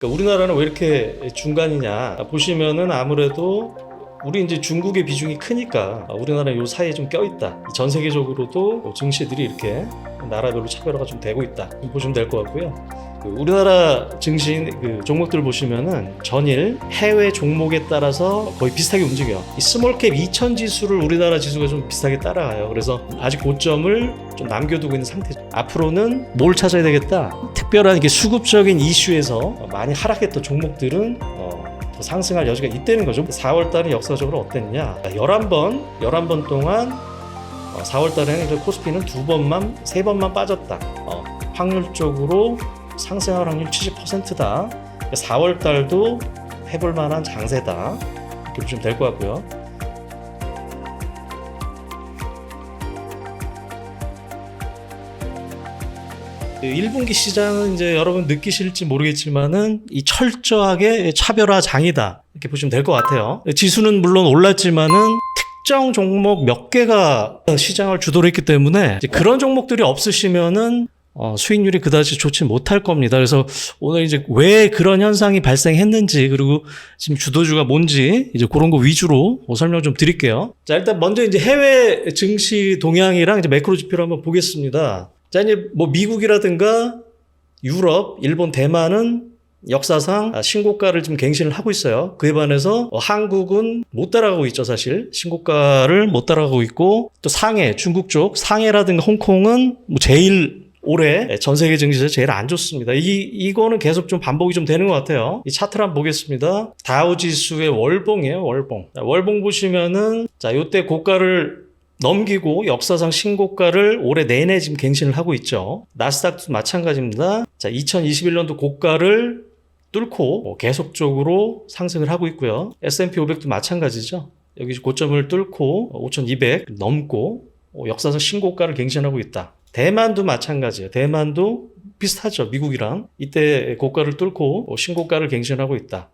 그러니까 우리나라는 왜 이렇게 중간이냐 보시면은 아무래도 우리 이제 중국의 비중이 크니까 우리나라 요 사이에 좀 껴있다. 전 세계적으로도 증시들이 이렇게 나라별로 차별화가 좀 되고 있다. 보시면 될 것 같고요. 우리나라 증시 종목들 보시면은 전일 해외 종목에 따라서 거의 비슷하게 움직여요. 이 스몰캡 2000 지수를 우리나라 지수가 좀 비슷하게 따라가요. 그래서 아직 고점을 좀 남겨두고 있는 상태죠. 앞으로는 뭘 찾아야 되겠다. 특별한 이게 수급적인 이슈에서 많이 하락했던 종목들은 더 상승할 여지가 있다는 거죠. 4월달은 역사적으로 어땠냐? 11번 동안 4월달에는 코스피는 2번만 3번만 빠졌다. 확률적으로 상승할 확률 70%다. 4월달도 해볼 만한 장세다. 이렇게 보시면 될 것 같고요. 그 1분기 시장은 이제 여러분 느끼실지 모르겠지만은 이 철저하게 차별화장이다. 이렇게 보시면 될 것 같아요. 지수는 물론 올랐지만은 특정 종목 몇 개가 시장을 주도를 했기 때문에 이제 그런 종목들이 없으시면은 수익률이 그다지 좋지 못할 겁니다. 그래서 오늘 이제 왜 그런 현상이 발생했는지 그리고 지금 주도주가 뭔지 이제 그런 거 위주로 설명 좀 드릴게요. 자, 일단 먼저 이제 해외 증시 동향이랑 이제 매크로 지표를 한번 보겠습니다. 자, 이제 뭐 미국이라든가 유럽, 일본, 대만은 역사상 신고가를 지금 갱신을 하고 있어요. 그에 반해서 한국은 못 따라가고 있죠, 사실. 신고가를 못 따라가고 있고, 또 상해, 중국 쪽, 상해라든가 홍콩은 뭐 제일 올해 전 세계 증시에서 제일 안 좋습니다. 이거는 계속 좀 반복이 좀 되는 것 같아요. 이 차트를 한번 보겠습니다. 다우 지수의 월봉이에요, 월봉. 자, 월봉 보시면은, 자, 요때 고가를 넘기고 역사상 신고가를 올해 내내 지금 갱신을 하고 있죠. 나스닥도 마찬가지입니다. 자, 2021년도 고가를 뚫고 계속적으로 상승을 하고 있고요. S&P 500도 마찬가지죠. 여기 고점을 뚫고 5200 넘고 역사상 신고가를 갱신하고 있다. 대만도 마찬가지예요. 대만도 비슷하죠. 미국이랑. 이때 고가를 뚫고 신고가를 갱신하고 있다.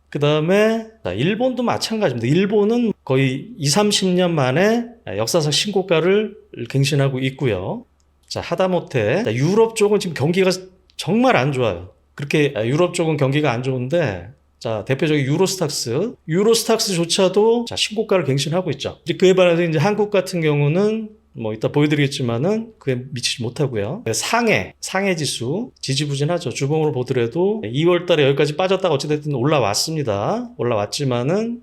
그 다음에 일본도 마찬가지입니다. 일본은 거의 20-30년 만에 역사상 신고가를 갱신하고 있고요. 자, 하다못해 유럽 쪽은 지금 경기가 정말 안 좋아요. 그렇게 유럽 쪽은 경기가 안 좋은데, 자, 대표적인 유로스탁스조차도 자, 신고가를 갱신하고 있죠. 이제 그에 반해서 이제 한국 같은 경우는 뭐 이따 보여드리겠지만은 그에 미치지 못하고요. 상해 지수 지지부진하죠. 주봉으로 보더라도 2월 달에 여기까지 빠졌다가 어찌됐든 올라왔습니다. 올라왔지만은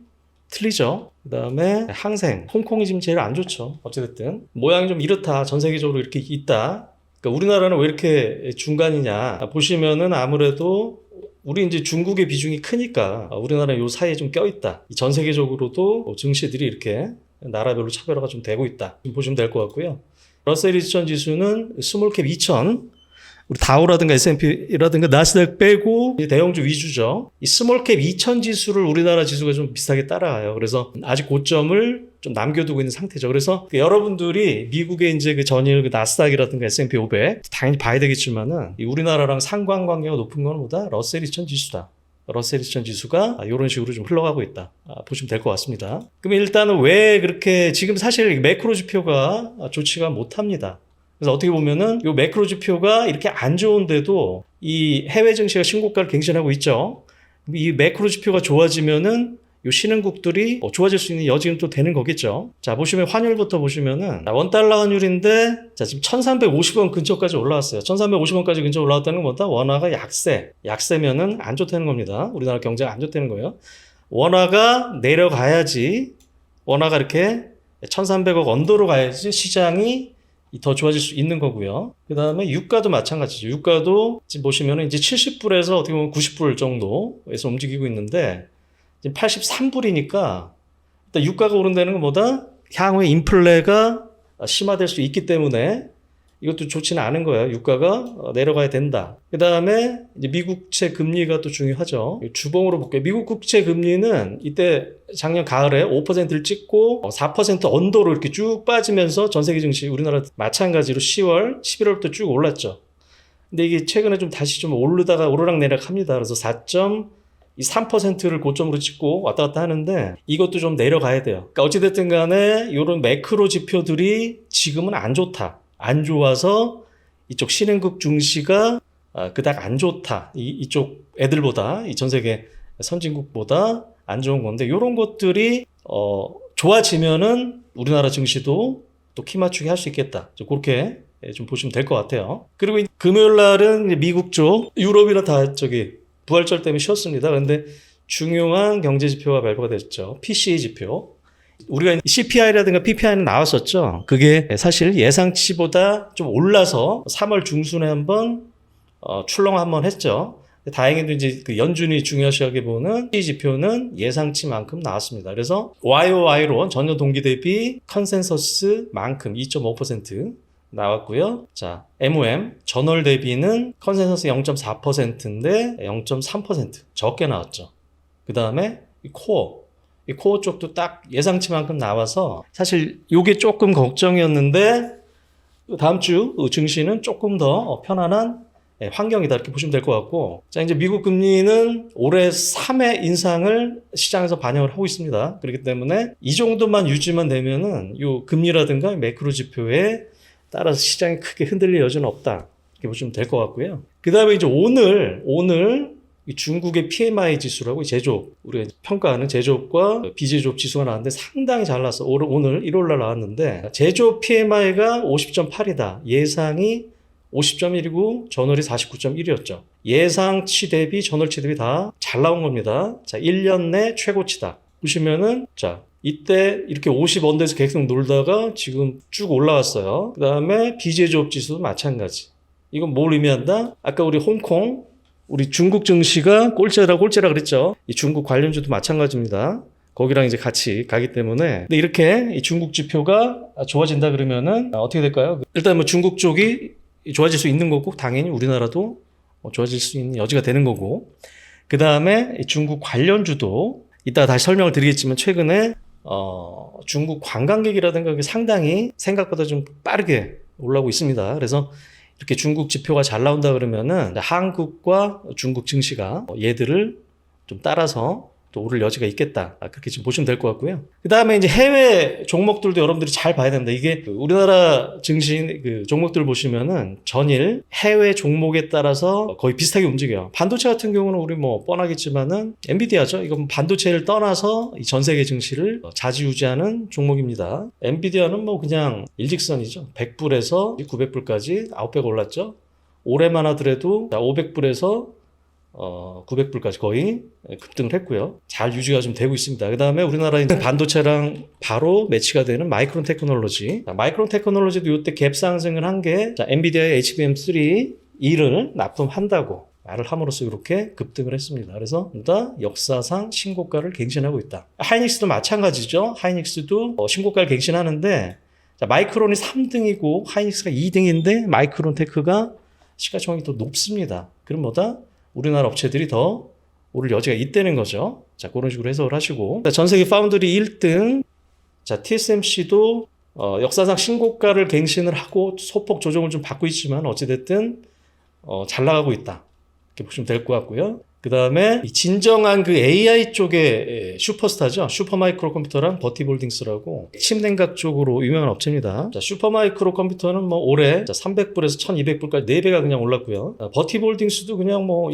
틀리죠. 그 다음에 항생, 홍콩이 지금 제일 안 좋죠. 어찌됐든 모양이 좀 이렇다. 전 세계적으로 이렇게 있다. 그러니까 우리나라는 왜 이렇게 중간이냐 보시면은 아무래도 우리 이제 중국의 비중이 크니까 우리나라 요 사이에 좀 껴있다. 전 세계적으로도 증시들이 이렇게 나라별로 차별화가 좀 되고 있다. 보시면 될 것 같고요. 러셀 2000 지수는 스몰캡 2000, 우리 다우라든가 S&P라든가 나스닥 빼고 대형주 위주죠. 이 스몰캡 2000 지수를 우리나라 지수가 좀 비슷하게 따라가요. 그래서 아직 고점을 좀 남겨두고 있는 상태죠. 그래서 여러분들이 미국의 이제 그 전일 그 나스닥이라든가 S&P 500 당연히 봐야 되겠지만은 우리나라랑 상관관계가 높은 건 뭐다? 러셀 2000 지수다. 러셀 2000 지수가 이런 식으로 좀 흘러가고 있다. 보시면 될 것 같습니다. 그럼 일단은 왜 그렇게 지금 사실 매크로 지표가 좋지가 못합니다. 그래서 어떻게 보면은 이 매크로 지표가 이렇게 안 좋은데도 이 해외 증시가 신고가를 갱신하고 있죠. 이 매크로 지표가 좋아지면은 이 신흥국들이 좋아질 수 있는 여지는 또 되는 거겠죠. 자, 보시면 환율부터 보시면은 원달러 환율인데 자, 지금 1350원 근처까지 올라왔어요. 1350원까지 근처 올라왔다는 건 뭐다? 원화가 약세면은 안 좋다는 겁니다. 우리나라 경제가 안 좋다는 거예요. 원화가 내려가야지, 원화가 이렇게 1300억 언더로 가야지 시장이 더 좋아질 수 있는 거고요. 그 다음에 유가도 마찬가지죠. 유가도 지금 보시면은 이제 70불에서 어떻게 보면 90불 정도에서 움직이고 있는데 지금 83불이니까 일단 유가가 오른다는 건 뭐다? 향후에 인플레가 심화될 수 있기 때문에 이것도 좋지는 않은 거예요. 유가가 내려가야 된다. 그 다음에 이제 미국채 금리가 또 중요하죠. 주봉으로 볼게요. 미국 국채 금리는 이때 작년 가을에 5%를 찍고 4% 언더로 이렇게 쭉 빠지면서 전 세계 증시 우리나라 마찬가지로 10월, 11월부터 쭉 올랐죠. 근데 이게 최근에 좀 다시 좀 오르다가 오르락내리락 합니다. 그래서 4.3%를 고점으로 찍고 왔다 갔다 하는데 이것도 좀 내려가야 돼요. 그러니까 어찌됐든 간에 이런 매크로 지표들이 지금은 안 좋다. 안 좋아서 이쪽 신흥국 증시가 그닥 안 좋다. 이쪽 애들보다, 이 전 세계 선진국보다 안 좋은 건데, 이런 것들이 좋아지면은 우리나라 증시도 또 키 맞추기 할 수 있겠다. 그렇게 좀 보시면 될 것 같아요. 그리고 금요일 날은 미국 쪽, 유럽이나 다 부활절 때문에 쉬었습니다. 그런데 중요한 경제 지표가 발표가 됐죠. PCE 지표. 우리가 CPI라든가 PPI는 나왔었죠. 그게 사실 예상치보다 좀 올라서 3월 중순에 한번 출렁 한번 했죠. 다행히도 이제 그 연준이 중요시하게 보는 이 지표는 예상치만큼 나왔습니다. 그래서 YOY로 전년 동기 대비 컨센서스만큼 2.5% 나왔고요. 자, MOM 전월 대비는 컨센서스 0.4%인데 0.3% 적게 나왔죠. 그 다음에 이 코어 쪽도 딱 예상치만큼 나와서 사실 이게 조금 걱정이었는데 다음 주 증시는 조금 더 편안한 환경이다 이렇게 보시면 될 것 같고, 자, 이제 미국 금리는 올해 3회 인상을 시장에서 반영을 하고 있습니다. 그렇기 때문에 이 정도만 유지만 되면은 요 금리라든가 매크로 지표에 따라서 시장이 크게 흔들릴 여지는 없다 이렇게 보시면 될 것 같고요. 그 다음에 이제 오늘 이 중국의 PMI 지수라고 제조업, 우리가 평가하는 제조업과 비제조업 지수가 나왔는데 상당히 잘 나왔어. 오늘 1월 날 나왔는데 제조업 PMI가 50.8이다. 예상이 50.1이고 전월이 49.1이었죠. 예상치 대비 전월치 대비 다 잘 나온 겁니다. 자, 1년 내 최고치다. 보시면은 자, 이때 이렇게 50 언더에서 계속 놀다가 지금 쭉 올라왔어요. 그 다음에 비제조업 지수도 마찬가지. 이건 뭘 의미한다? 아까 우리 중국 증시가 꼴찌라 그랬죠. 이 중국 관련주도 마찬가지입니다. 거기랑 이제 같이 가기 때문에. 근데 이렇게 이 중국 지표가 좋아진다 그러면은 어떻게 될까요? 일단 뭐 중국 쪽이 좋아질 수 있는 거고, 당연히 우리나라도 좋아질 수 있는 여지가 되는 거고, 그 다음에 중국 관련주도 이따 다시 설명을 드리겠지만 최근에 중국 관광객이라든가 상당히 생각보다 좀 빠르게 올라오고 있습니다. 그래서 이렇게 중국 지표가 잘 나온다 그러면은 한국과 중국 증시가 얘들을 좀 따라서 또 오를 여지가 있겠다. 그렇게 지금 보시면 될 것 같고요. 그 다음에 이제 해외 종목들도 여러분들이 잘 봐야 됩니다. 이게 우리나라 증시 종목들 보시면은 전일 해외 종목에 따라서 거의 비슷하게 움직여요. 반도체 같은 경우는 우리 뭐 뻔하겠지만은 엔비디아죠. 이건 반도체를 떠나서 전 세계 증시를 좌지우지하는 종목입니다. 엔비디아는 뭐 그냥 일직선이죠. 100불에서 900불까지 9배 올랐죠. 올해만 하더라도 500불에서 900불까지 거의 급등을 했고요. 잘 유지가 좀 되고 있습니다. 그 다음에 우리나라 반도체랑 바로 매치가 되는 마이크론 테크놀로지. 마이크론 테크놀로지도 이때 갭 상승을 한 게 엔비디아의 HBM3 E를 납품한다고 말을 함으로써 이렇게 급등을 했습니다. 그래서 역사상 신고가를 갱신하고 있다. 하이닉스도 마찬가지죠. 하이닉스도 신고가를 갱신하는데 마이크론이 3등이고 하이닉스가 2등인데 마이크론 테크가 시가총액이 더 높습니다. 그럼 뭐다? 우리나라 업체들이 더 오를 여지가 있다는 거죠. 자, 그런 식으로 해석을 하시고. 전 세계 파운드리 1등. 자, TSMC도 역사상 신고가를 갱신을 하고 소폭 조정을 좀 받고 있지만 어찌됐든 잘 나가고 있다. 이렇게 보시면 될 것 같고요. 그 다음에 진정한 그 AI 쪽의 슈퍼스타죠. 슈퍼마이크로 컴퓨터랑 버티볼딩스라고 침냉각 쪽으로 유명한 업체입니다. 자, 슈퍼마이크로 컴퓨터는 뭐 올해 300불에서 1200불까지 4배가 그냥 올랐고요. 버티볼딩스도 그냥 뭐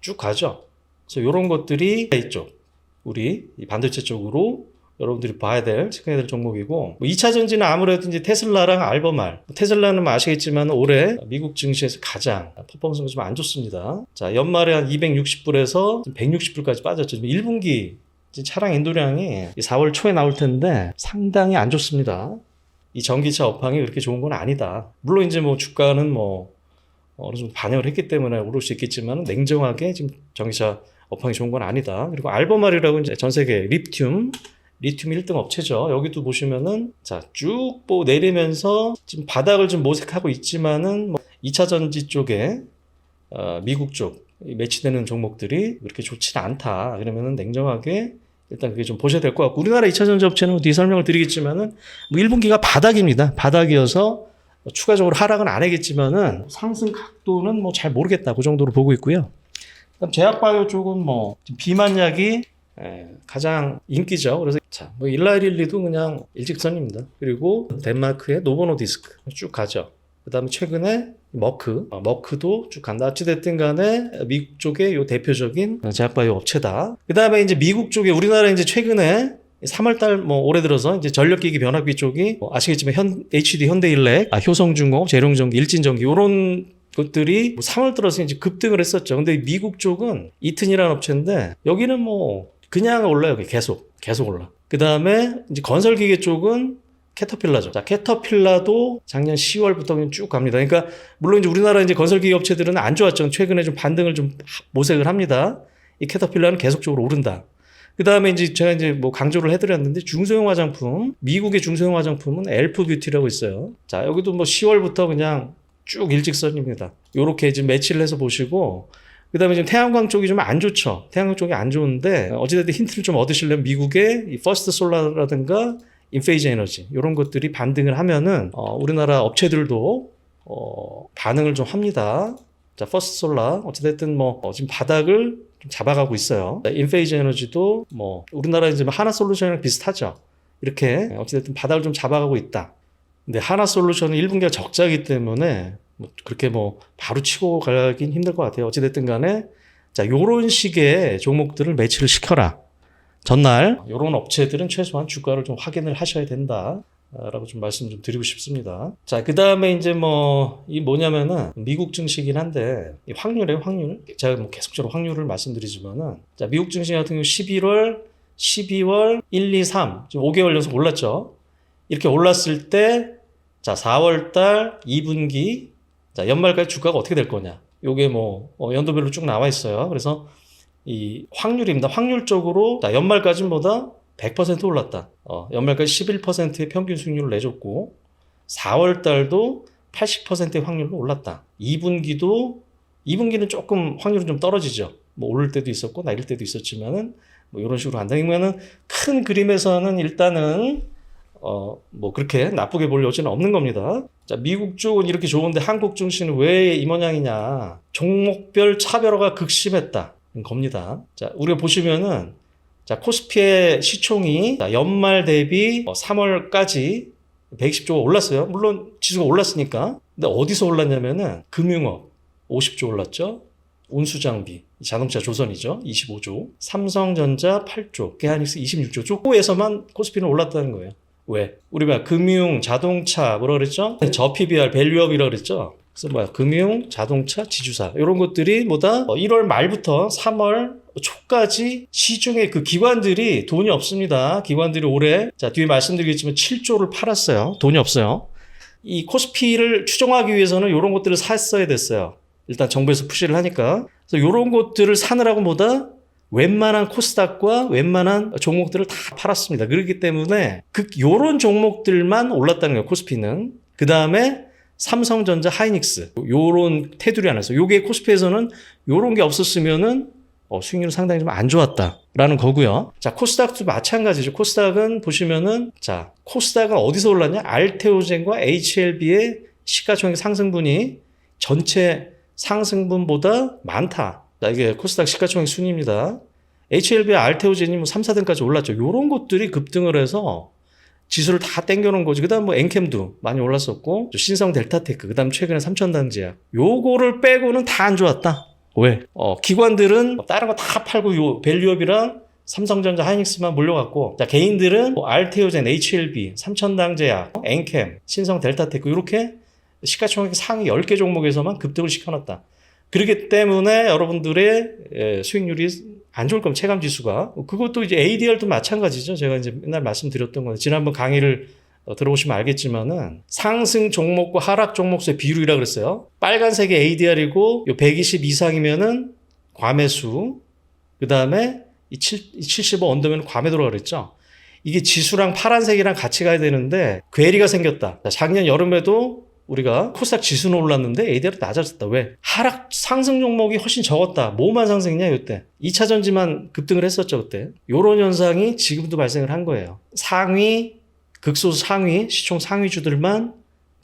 쭉 가죠. 그래서 이런 것들이 AI 쪽, 우리 이 반도체 쪽으로 여러분들이 봐야 될, 체크해야 될 종목이고, 2차 전지는 아무래도 이제 테슬라랑 알버말. 테슬라는 뭐 아시겠지만 올해 미국 증시에서 가장 퍼포먼스가 좀 안 좋습니다. 자, 연말에 한 260불에서 160불까지 빠졌죠. 1분기 차량 인도량이 4월 초에 나올 텐데 상당히 안 좋습니다. 이 전기차 업황이 그렇게 좋은 건 아니다. 물론 이제 뭐 주가는 어느 정도 반영을 했기 때문에 오를 수 있겠지만 냉정하게 지금 전기차 업황이 좋은 건 아니다. 그리고 알버말이라고 이제 전 세계 리튬 1등 업체죠. 여기도 보시면은 자, 쭉 내리면서 지금 바닥을 좀 모색하고 있지만은 2차 전지 쪽에 미국 쪽 매치되는 종목들이 그렇게 좋지는 않다. 그러면은 냉정하게 일단 그게 좀 보셔야 될 것 같고, 우리나라 2차 전지 업체는 뒤에 설명을 드리겠지만은 1분기가 바닥입니다. 바닥이어서 추가적으로 하락은 안 하겠지만은 상승 각도는 잘 모르겠다. 그 정도로 보고 있고요. 그다음 제약바이오 쪽은 비만약이 가장 인기죠. 그래서 일라이릴리도 그냥 일직선입니다. 그리고 덴마크의 노보노디스크 쭉 가죠. 그 다음에 최근에 머크도 쭉 간다. 어찌됐든 간에 미국 쪽의 요 대표적인 제약바이오 업체다. 그 다음에 이제 미국 쪽에 우리나라 이제 최근에 3월달 올해 들어서 이제 전력기기 변압기 쪽이 아시겠지만 HD 현대일렉, 효성중공업, 재룡전기, 일진전기 요런 것들이 3월 들어서 이제 급등을 했었죠. 근데 미국 쪽은 이튼이라는 업체인데 여기는 그냥 올라요. 계속 올라. 그 다음에 이제 건설기계 쪽은 캐터필라죠. 자, 캐터필라도 작년 10월부터 그냥 쭉 갑니다. 그러니까 물론 이제 우리나라 이제 건설기계 업체들은 안 좋았죠. 최근에 좀 반등을 좀 모색을 합니다. 이 캐터필라는 계속적으로 오른다. 그 다음에 이제 제가 이제 강조를 해드렸는데 중소형 화장품, 미국의 중소형 화장품은 엘프 뷰티라고 있어요. 자, 여기도 10월부터 그냥 쭉 일직선입니다. 요렇게 지금 매치를 해서 보시고, 그 다음에 지금 태양광 쪽이 좀 안 좋죠. 태양광 쪽이 안 좋은데, 어찌됐든 힌트를 좀 얻으시려면 미국의 이 퍼스트 솔라라든가 인페이즈 에너지, 이런 것들이 반등을 하면은, 우리나라 업체들도, 반응을 좀 합니다. 자, 퍼스트 솔라, 어찌됐든 지금 바닥을 좀 잡아가고 있어요. 인페이즈 에너지도 우리나라 이제 하나솔루션이랑 비슷하죠. 이렇게 어찌됐든 바닥을 좀 잡아가고 있다. 근데 하나솔루션은 1분기가 적자이기 때문에 그렇게 바로 치고 가긴 힘들 것 같아요. 어찌됐든 간에 자, 요런 식의 종목들을 매치를 시켜라. 전날 요런 업체들은 최소한 주가를 좀 확인을 하셔야 된다. 라고 좀 말씀 좀 드리고 싶습니다. 자, 그 다음에 이제 이 뭐냐면은 미국 증시긴 한데 이 확률이에요, 확률. 제가 계속적으로 확률을 말씀드리지만은 자, 미국 증시 같은 경우 11월, 12월, 1, 2, 3 지금 5개월 연속 올랐죠. 이렇게 올랐을 때 자, 4월달 2분기 자, 연말까지 주가가 어떻게 될 거냐. 요게 연도별로 쭉 나와 있어요. 그래서 이 확률입니다. 확률적으로 자, 연말까지보다 100% 올랐다. 연말까지 11%의 평균 수익률을 내줬고 4월 달도 80%의 확률로 올랐다. 2분기는 조금 확률은 좀 떨어지죠. 오를 때도 있었고 내릴 때도 있었지만은 이런 식으로 한다면은 큰 그림에서는 일단은 그렇게 나쁘게 볼 여지는 없는 겁니다. 자, 미국 쪽은 이렇게 좋은데 한국 증시는 왜 이 모양이냐? 종목별 차별화가 극심했다. 겁니다. 자, 우리가 보시면은 자, 코스피의 시총이 연말 대비 3월까지 120조가 올랐어요. 물론 지수가 올랐으니까. 근데 어디서 올랐냐면은 금융업 50조 올랐죠. 운수장비, 자동차 조선이죠. 25조. 삼성전자 8조, 게하닉스 26조. 조코에서만 코스피는 올랐다는 거예요. 왜? 우리가 금융, 자동차 뭐라 그랬죠? 저 PBR, 밸류업이라 그랬죠. 그래서 금융, 자동차, 지주사 이런 것들이 1월 말부터 3월 초까지 시중에 그 기관들이 돈이 없습니다. 기관들이 올해 뒤에 말씀드리겠지만 7조를 팔았어요. 돈이 없어요. 이 코스피를 추종하기 위해서는 이런 것들을 샀어야 됐어요. 일단 정부에서 푸시를 하니까. 그래서 이런 것들을 사느라고 웬만한 코스닥과 웬만한 종목들을 다 팔았습니다. 그렇기 때문에 요런 종목들만 올랐다는 거예요. 코스피는. 그 다음에 삼성전자, 하이닉스 요런 테두리 안에서 요게 코스피에서는 요런 게 없었으면은 수익률은 상당히 좀 안 좋았다라는 거고요. 자, 코스닥도 마찬가지죠. 코스닥은 보시면은 자, 코스닥은 어디서 올랐냐? 알테오젠과 HLB의 시가총액 상승분이 전체 상승분보다 많다. 자, 이게 코스닥 시가총액 순위입니다. HLB와 알테오젠이 3, 4등까지 올랐죠. 요런 것들이 급등을 해서 지수를 다 땡겨놓은 거지. 그 다음 엔캠도 많이 올랐었고, 신성 델타테크, 그 다음 최근에 삼천당제약. 요거를 빼고는 다 안 좋았다. 왜? 기관들은 다른 거 다 팔고 밸류업이랑 삼성전자, 하이닉스만 몰려갔고, 자, 개인들은 알테오젠, HLB, 삼천당제약, 엔캠, 신성 델타테크 이렇게 시가총액 상위 10개 종목에서만 급등을 시켜놨다. 그렇기 때문에 여러분들의 수익률이 안 좋을 겁니다. 체감지수가. 그것도 이제 ADR도 마찬가지죠. 제가 이제 맨날 말씀드렸던 건데, 지난번 강의를 들어보시면 알겠지만은 상승 종목과 하락 종목수의 비율이라 그랬어요. 빨간색이 ADR이고 요 120 이상이면은 과매수. 그다음에 이 75 언더면 과매도라고 그랬죠. 이게 지수랑 파란색이랑 같이 가야 되는데 괴리가 생겼다. 작년 여름에도 우리가 코스닥 지수는 올랐는데 ADR이 낮아졌다. 왜? 하락 상승 종목이 훨씬 적었다. 뭐만 상승했냐 이때. 2차 전지만 급등을 했었죠 그때. 요런 현상이 지금도 발생을 한 거예요. 극소수 상위, 시총 상위주들만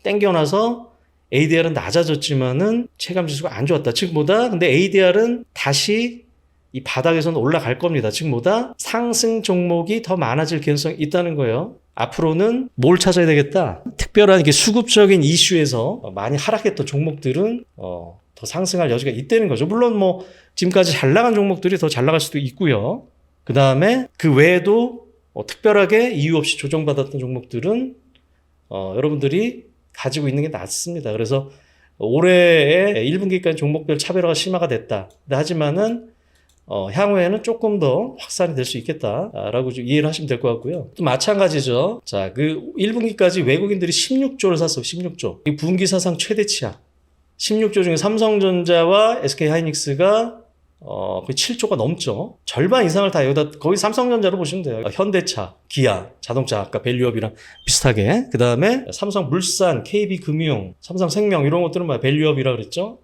땡겨놔서 ADR은 낮아졌지만은 체감지수가 안 좋았다. 즉 근데 ADR은 다시 이 바닥에서는 올라갈 겁니다. 즉 상승 종목이 더 많아질 가능성이 있다는 거예요. 앞으로는 뭘 찾아야 되겠다. 특별한 이게 수급적인 이슈에서 많이 하락했던 종목들은 더 상승할 여지가 있다는 거죠. 물론 뭐 지금까지 잘 나간 종목들이 더 잘 나갈 수도 있고요. 그 다음에 그 외에도 특별하게 이유 없이 조정받았던 종목들은 여러분들이 가지고 있는 게 낫습니다. 그래서 올해의 1분기까지 종목별 차별화가 심화가 됐다. 하지만은 향후에는 조금 더 확산이 될 수 있겠다라고 좀 이해를 하시면 될 것 같고요. 또 마찬가지죠. 자, 그 1분기까지 외국인들이 16조를 샀어요. 16조. 이 분기 사상 최대치야. 16조 중에 삼성전자와 SK하이닉스가 거의 7조가 넘죠. 절반 이상을 다 여기다, 거의 삼성전자로 보시면 돼요. 현대차, 기아, 자동차, 아까 밸류업이랑 비슷하게. 그 다음에 삼성물산, KB금융, 삼성생명 이런 것들은 밸류업이라 그랬죠.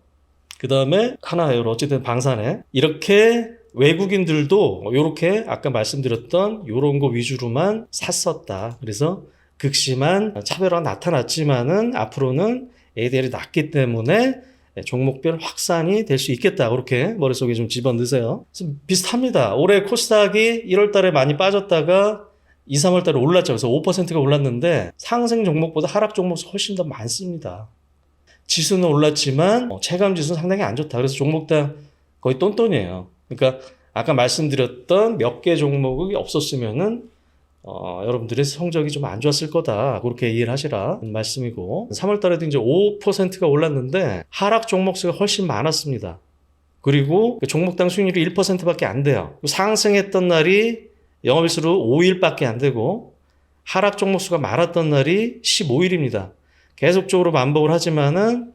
그 다음에 하나에어로 어쨌든 방산에 이렇게 외국인들도 이렇게 아까 말씀드렸던 이런 거 위주로만 샀었다. 그래서 극심한 차별화가 나타났지만은 앞으로는 ADR이 낮기 때문에 종목별 확산이 될 수 있겠다. 그렇게 머릿속에 좀 집어넣으세요. 비슷합니다. 올해 코스닥이 1월 달에 많이 빠졌다가 2, 3월 달에 올랐죠. 그래서 5%가 올랐는데 상승 종목보다 하락 종목이 훨씬 더 많습니다. 지수는 올랐지만 체감 지수는 상당히 안 좋다. 그래서 종목당 거의 똔똔이에요. 그러니까 아까 말씀드렸던 몇 개 종목이 없었으면은 여러분들의 성적이 좀 안 좋았을 거다. 그렇게 이해를 하시라 말씀이고 3월 달에도 이제 5%가 올랐는데 하락 종목 수가 훨씬 많았습니다. 그리고 종목당 수익률이 1%밖에 안 돼요. 상승했던 날이 영업일수로 5일밖에 안 되고 하락 종목 수가 많았던 날이 15일입니다. 계속적으로 반복을 하지만은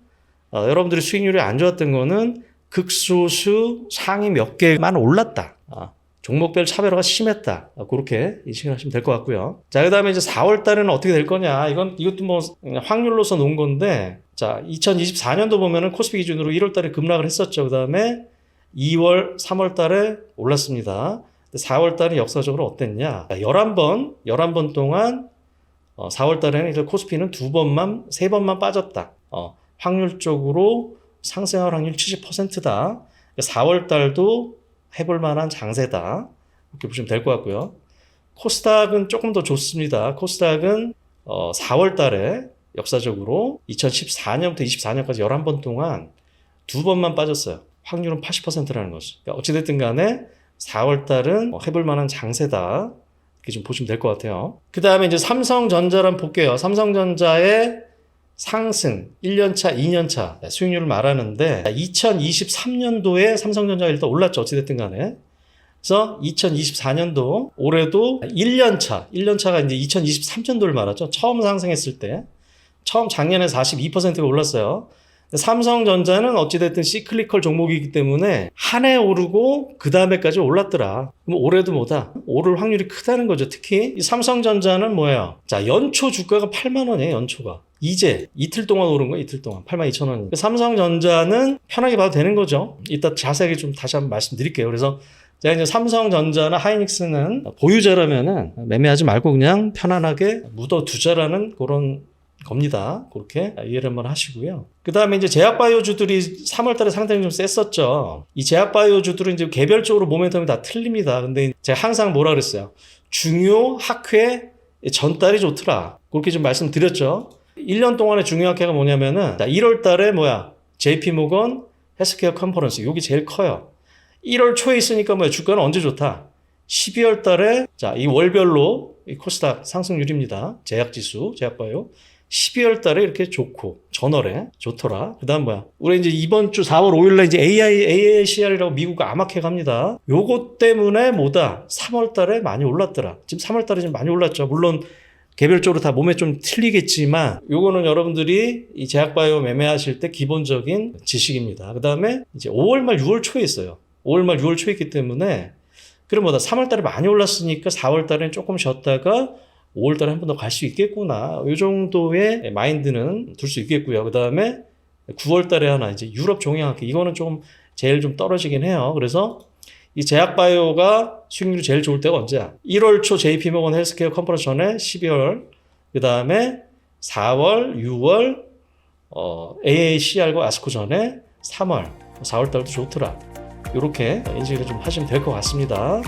여러분들이 수익률이 안 좋았던 거는 극소수 상위 몇 개만 올랐다. 종목별 차별화가 심했다. 그렇게 인식을 하시면 될 것 같고요. 자, 그 다음에 이제 4월 달에는 어떻게 될 거냐. 이것도 뭐 확률로서 놓은 건데, 자, 2024년도 보면은 코스피 기준으로 1월 달에 급락을 했었죠. 그 다음에 2월, 3월 달에 올랐습니다. 4월 달에 역사적으로 어땠냐. 11번 동안 4월 달에는 이제 코스피는 3번만 빠졌다. 확률적으로 상승할 확률 70%다. 4월 달도 해볼 만한 장세다. 이렇게 보시면 될 것 같고요. 코스닥은 조금 더 좋습니다. 코스닥은 4월 달에 역사적으로 2014년부터 24년까지 11번 동안 2번만 빠졌어요. 확률은 80%라는 거죠. 그러니까 어찌됐든 간에 4월 달은 해볼 만한 장세다. 이렇게 좀 보시면 될 것 같아요. 그 다음에 이제 삼성전자를 한번 볼게요. 삼성전자의 상승 1년차, 2년차 수익률을 말하는데 2023년도에 삼성전자가 일단 올랐죠. 어찌됐든 간에. 그래서 2024년도 올해도 1년차가 이제 2023년도를 말하죠. 처음 상승했을 때. 처음 작년에 42%가 올랐어요. 삼성전자는 어찌됐든 시클리컬 종목이기 때문에 한 해 오르고 그 다음에까지 올랐더라. 그럼 올해도 뭐다? 오를 확률이 크다는 거죠. 특히 이 삼성전자는 뭐예요? 자, 연초 주가가 8만 원이에요. 연초가. 이제 이틀 동안 오른 거예요. 이틀 동안 82,000원. 삼성전자는 편하게 봐도 되는 거죠. 이따 자세하게 좀 다시 한번 말씀드릴게요. 그래서 제가 이제 삼성전자나 하이닉스는 보유자라면은 매매하지 말고 그냥 편안하게 묻어두자라는 그런 겁니다. 그렇게 이해를 한번 하시고요. 그 다음에 이제 제약바이오주들이 3월 달에 상당히 좀 셌었죠. 이 제약바이오주들은 이제 개별적으로 모멘텀이 다 틀립니다. 근데 제가 항상 뭐라 그랬어요? 중요 학회 전달이 좋더라. 그렇게 좀 말씀드렸죠. 1년 동안의 중요 학회가 뭐냐면은 1월 달에 JP모건 헬스케어 컨퍼런스. 여기 제일 커요. 1월 초에 있으니까 주가는 언제 좋다? 12월 달에 이 월별로 이 코스닥 상승률입니다. 제약지수, 제약바이오. 12월 달에 이렇게 좋고, 전월에 좋더라. 그 다음 우리 이제 이번 주 4월 5일날 이제 AACR이라고 미국 암학회 갑니다. 요거 때문에 3월 달에 많이 올랐더라. 지금 3월 달에 좀 많이 올랐죠. 물론, 개별적으로 다 몸에 좀 틀리겠지만, 요거는 여러분들이 이 제약바이오 매매하실 때 기본적인 지식입니다. 그 다음에 이제 5월 말 6월 초에 있어요. 5월 말 6월 초에 있기 때문에, 그럼 3월 달에 많이 올랐으니까 4월 달에는 조금 쉬었다가 5월 달에 한 번 더 갈 수 있겠구나. 이 정도의 마인드는 둘 수 있겠고요. 그 다음에 9월 달에 하나 이제 유럽 종양학회. 이거는 좀 제일 좀 떨어지긴 해요. 그래서 이 제약바이오가 수익률이 제일 좋을 때가 언제야? 1월 초 JP모건 헬스케어 컨퍼런스 전에 12월. 그 다음에 4월, 6월 AACR과 아스코 전에 3월. 4월 달도 좋더라. 이렇게 인식을 좀 하시면 될 것 같습니다.